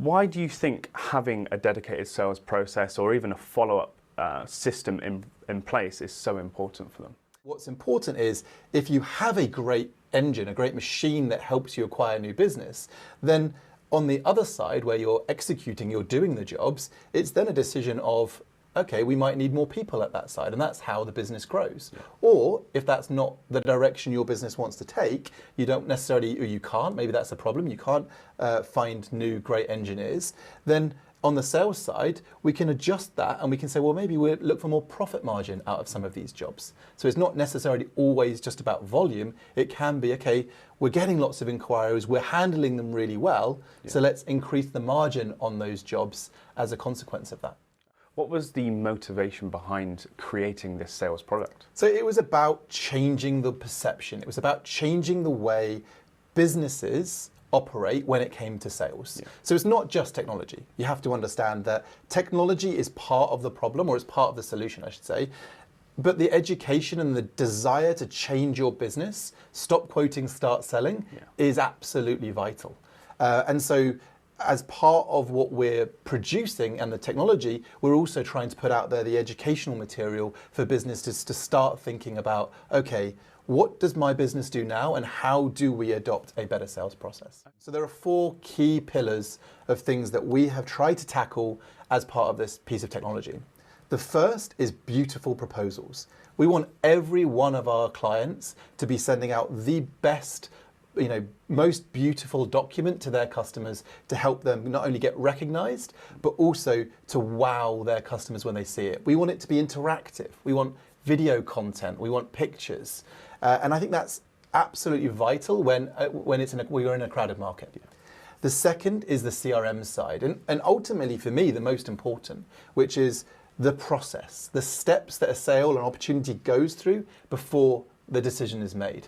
Why do you think having a dedicated sales process or even a follow-up system in place is so important for them? What's important is if you have a great engine, a great machine that helps you acquire new business, then on the other side where you're executing, you're doing the jobs, it's then a decision of, okay, we might need more people at that side, and that's how the business grows. Yeah. Or if that's not the direction your business wants to take, you don't necessarily, or you can't, maybe that's a problem, you can't find new great engineers, then on the sales side, we can adjust that and we can say, well, maybe we'll look for more profit margin out of some of these jobs. So it's not necessarily always just about volume. It can be, okay, we're getting lots of inquiries, we're handling them really well, so let's increase the margin on those jobs as a consequence of that. What was the motivation behind creating this sales product? So it was about changing the perception. It was about changing the way businesses operate when it came to sales. Yeah. So it's not just technology. You have to understand that technology is part of the problem, or it's part of the solution, I should say. But the education and the desire to change your business, stop quoting, start selling, is absolutely vital. And so as part of what we're producing and the technology, we're also trying to put out there the educational material for businesses to start thinking about, okay, what does my business do now and how do we adopt a better sales process? So there are 4 key pillars of things that we have tried to tackle as part of this piece of technology. The first is beautiful proposals. We want every one of our clients to be sending out the best, most beautiful document to their customers to help them not only get recognized, but also to wow their customers when they see it. We want it to be interactive. We want video content. We want pictures. And I think that's absolutely vital when we're in a crowded market. Yeah. The second is the CRM side. And ultimately for me, the most important, which is the process, the steps that a sale and opportunity goes through before the decision is made.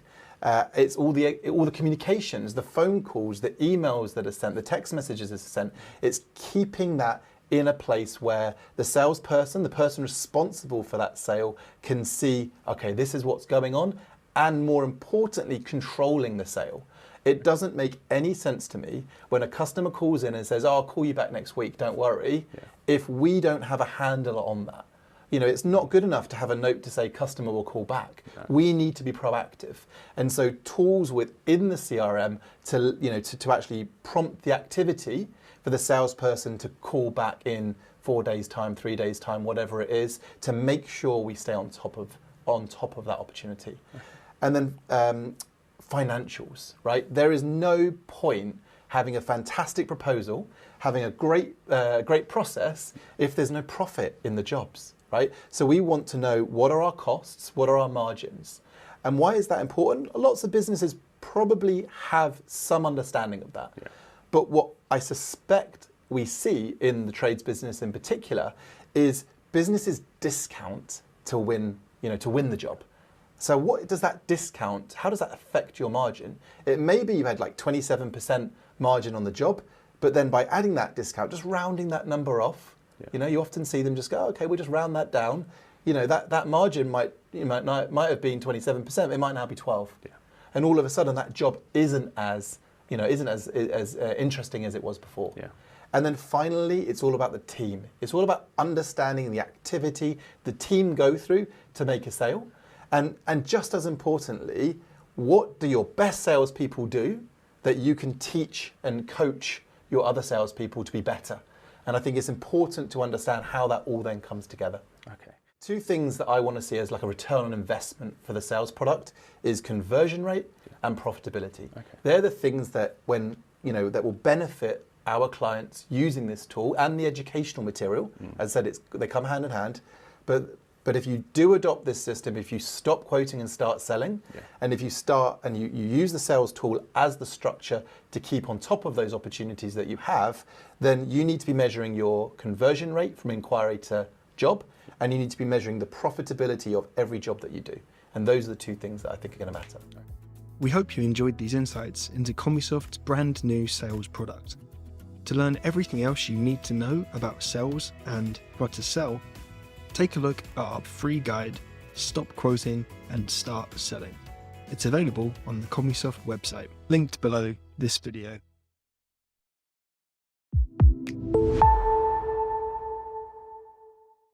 It's all the communications, the phone calls, the emails that are sent, the text messages that are sent. It's keeping that in a place where the salesperson, the person responsible for that sale, can see, okay, this is what's going on, and more importantly, controlling the sale. It doesn't make any sense to me when a customer calls in and says, oh, I'll call you back next week, don't worry, if we don't have a handle on that. It's not good enough to have a note to say customer will call back. No. We need to be proactive. And so tools within the CRM to actually prompt the activity for the salesperson to call back in 4 days time, 3 days time, whatever it is, to make sure we stay on top of that opportunity. Okay. And then financials, right? There is no point having a fantastic proposal, having a great process if there's no profit in the jobs. Right? So we want to know, what are our costs, what are our margins? And why is that important? Lots of businesses probably have some understanding of that. Yeah. But what I suspect we see in the trades business in particular is businesses discount to win the job. So what does that discount, how does that affect your margin? It may be you've had like 27% margin on the job, but then by adding that discount, just rounding that number off, you often see them just go, okay, we'll just round that down. That margin might have been 27%, it might now be 12. Yeah. And all of a sudden that job isn't as interesting as it was before. Yeah. And then finally, it's all about the team. It's all about understanding the activity the team go through to make a sale. And just as importantly, what do your best salespeople do that you can teach and coach your other salespeople to be better? And I think it's important to understand how that all then comes together. Okay. 2 things that I want to see as like a return on investment for the sales product is conversion rate and profitability. Okay. They're the things that that will benefit our clients using this tool and the educational material. As I said, they come hand in hand. But if you do adopt this system, if you stop quoting and start selling, and if you start and you use the sales tool as the structure to keep on top of those opportunities that you have, then you need to be measuring your conversion rate from inquiry to job, and you need to be measuring the profitability of every job that you do. And those are the 2 things that I think are going to matter. We hope you enjoyed these insights into Commusoft's brand new sales product. To learn everything else you need to know about sales and what to sell, take a look at our free guide, Stop Quoting and Start Selling. It's available on the Commusoft website, linked below this video. week.